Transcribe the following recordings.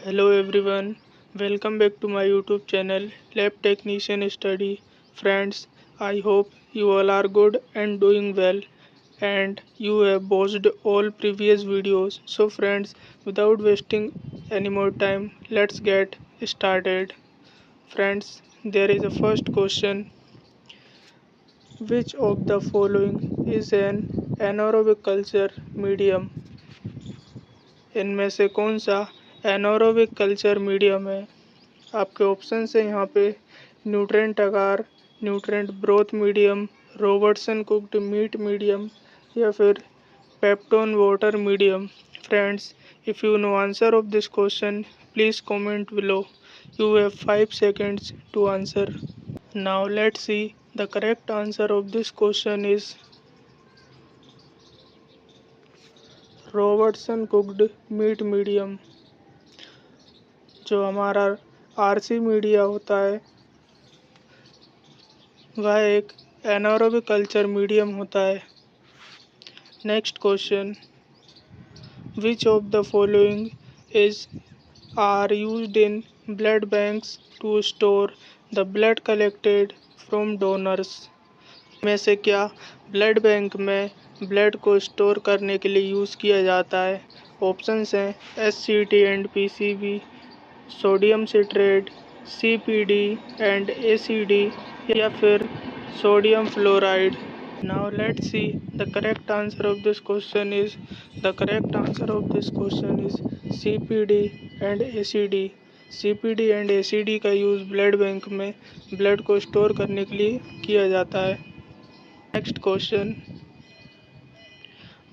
Hello everyone, welcome back to my YouTube channel Lab Technician Study. Friends, I hope you all are good and doing well and you have watched all previous videos. So friends, without wasting any more time, let's get started. Friends, there is a first question. Which of the following is an anaerobic culture medium? इनमें से कौन सा anaerobic culture medium है? आपके option है यहाँ पे nutrient agar, nutrient broth medium, Robertson cooked meat medium या फिर peptone water medium. Friends, if you know answer of this question please comment below. You have 5 seconds to answer. Now let's see the correct answer of this question is Robertson cooked meat medium. जो हमारा RC media होता है वह एक anaerobic culture medium होता है. Next question. Which of the following is are used in blood banks to store the blood collected from donors? में से क्या ब्लड बैंक में ब्लड को स्टोर करने के लिए यूज़ किया जाता है? ऑप्शंस हैं SCT and PCB, sodium citrate, CPD and ACD या फिर sodium fluoride. Now let's see the correct answer of this question is CPD and ACD. CPD and ACD का यूज़ ब्लड बैंक में blood को store करने के लिए किया जाता है. Next question.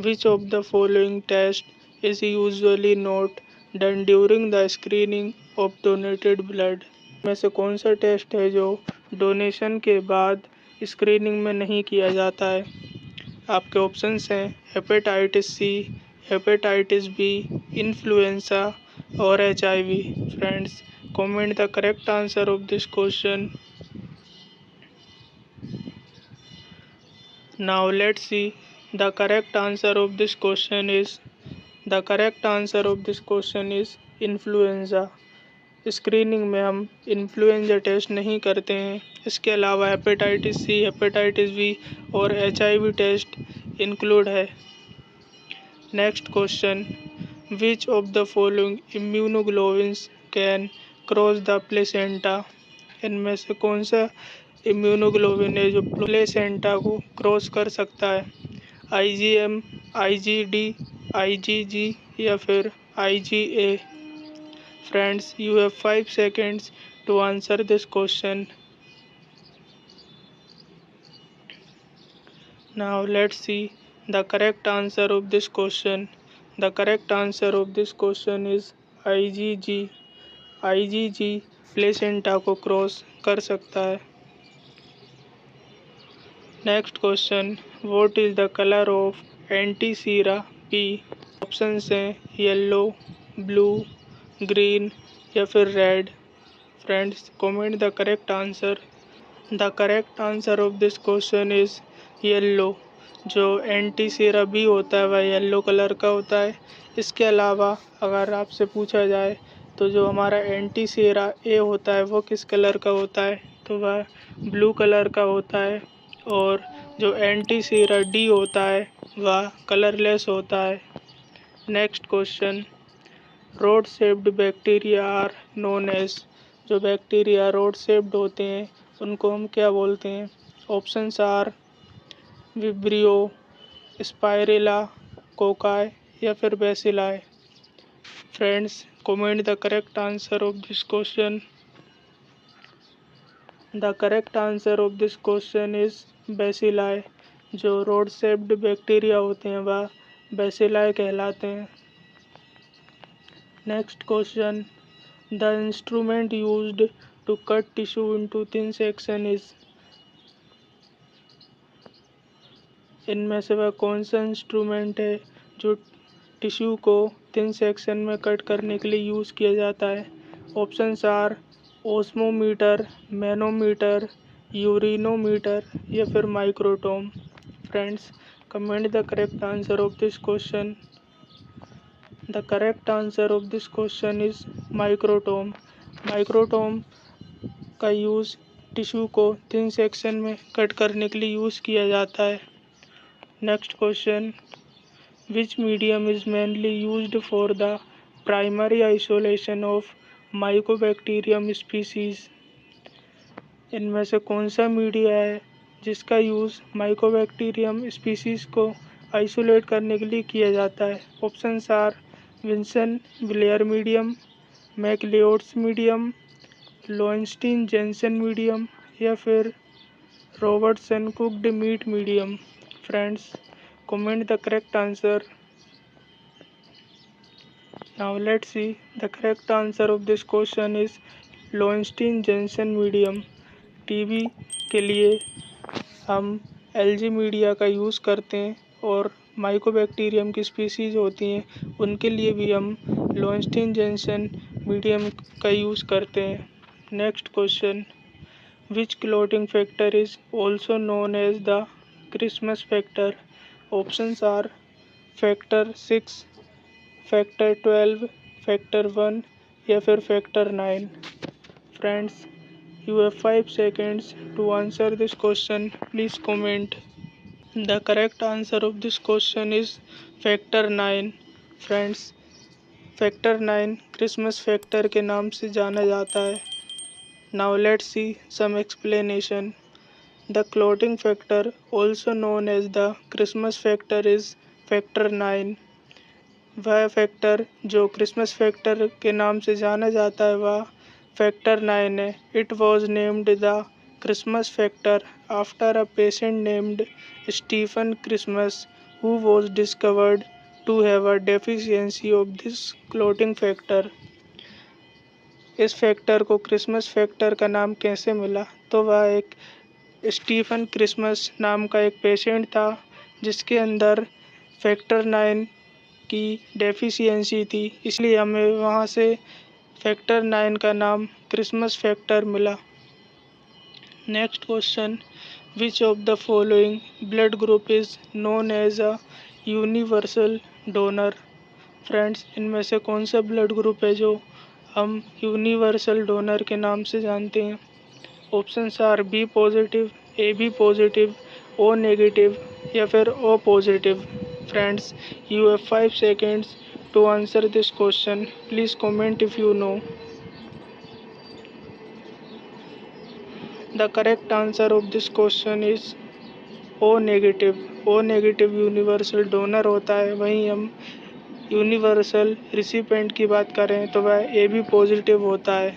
Which of the following test is usually not done during the screening of donated blood? में से कौन सा टेस्ट है जो डोनेशन के बाद स्क्रीनिंग में नहीं किया जाता है? आपके ऑप्शंस हैं hepatitis C, hepatitis B, influenza और HIV. Friends, comment the correct answer of this question. Now let's see the correct answer of this question is influenza. Screening में हम इन्फ्लुएंजा टेस्ट नहीं करते हैं. इसके अलावा हेपेटाइटिस सी, हेपेटाइटिस बी और HIV test include है. Next question. Which of the following immunoglobulins can cross the placenta? इनमें से कौन सा इम्यूनोग्लोबिन है जो प्लेसेंटा को क्रॉस कर सकता है? IgM, IgD, IgG या फिर IgA. Friends, you have 5 seconds to answer this question. Now let's see the correct answer of this question. The correct answer of this question is IgG. IgG placenta को cross कर सकता है. Next question. What is the colour of antisera P? Options हैं yellow, blue, green या फिर red. Friends, comment the correct answer. The correct answer of this question is yellow. जो antisera B होता है वह येलो कलर का होता है. इसके अलावा अगर आपसे पूछा जाए तो जो हमारा एंटीसीरा A होता है वो किस कलर का होता है, तो वह ब्लू कलर का होता है. और जो एंटीसीरा D होता है वह कलरलेस होता है. Next question. Rod shaped bacteria are known as. जो बैक्टीरिया रोड शेप्ड होते हैं उनको हम क्या बोलते हैं? Options are vibrio, spirilla, cocci या फिर bacilli. Friends, comment the correct answer of this question. The correct answer of this question is bacilli. जो रोड शेप्ड बैक्टीरिया होते हैं वह बेसिलाई कहलाते हैं. Next question. The instrument used to cut tissue into thin section is. इनमें से वह कौन सा इंस्ट्रूमेंट है जो टिश्यू को थिन सेक्शन में कट करने के लिए यूज़ किया जाता है? Options are osmometer, manometer, urinometer या फिर microtome. Friends, comment the correct answer of this question. The correct answer of this question is microtome. Microtome का यूज़ टिश्यू को थिन सेक्शन में कट करने के लिए यूज़ किया जाता है। Next question, which medium is mainly used for the primary isolation of Mycobacterium species. इनमें से कौन सा मीडिया है जिसका यूज़ माइकोबैक्टीरियम स्पीसीज को आइसोलेट करने के लिए किया जाता है। Options are Wilson Blair medium, McLeod's medium, Lowenstein Jensen medium या फिर Robertson cooked meat medium. Friends, comment the correct answer. Now let's see the correct answer of this question is Lowenstein Jensen medium. TB के लिए हम LG media का use करते हैं और Mycobacterium की स्पीसीज होती हैं उनके लिए भी हम लोइंस्टीन जेंसन मीडियम का यूज़ करते हैं। Next question, which clotting factor is also known as the Christmas factor. Options are factor 6, factor 12, factor 1 या फिर factor 9। Friends, you have 5 seconds to answer this question. Please comment. The correct answer of this question is factor 9. Friends, factor 9 Christmas factor के नाम से जाना जाता है। Now let's see some explanation. The clotting factor, also known as the Christmas factor, is factor 9. वह factor जो Christmas factor के नाम से जाना जाता है वह फैक्टर 9 है। It was named the Christmas factor after a patient named Stephen Christmas who was discovered to have a deficiency of this clotting factor. इस फैक्टर को क्रिसमस फैक्टर का नाम कैसे मिला? तो वह एक स्टीफन क्रिसमस नाम का एक पेशेंट था जिसके अंदर फैक्टर 9 की डेफिशिएंसी थी, इसलिए हमें वहाँ से फैक्टर 9 का नाम क्रिसमस फैक्टर मिला। Next question, which of the following blood group is known as a universal donor. Friends, इनमें से कौन सा ब्लड ग्रुप है जो हम यूनिवर्सल डोनर के नाम से जानते हैं। Options are B positive, A B positive, O negative या फिर O positive. Friends, you have 5 seconds to answer this question. Please comment if you know. The correct answer of this question is O negative. O negative universal donor होता है। वहीं हम universal recipient की बात करें तो वह ए बी पॉजिटिव होता है।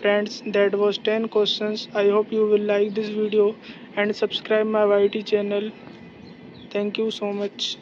Friends, that was 10 questions. I hope you will like this video and subscribe my YT channel. Thank you so much.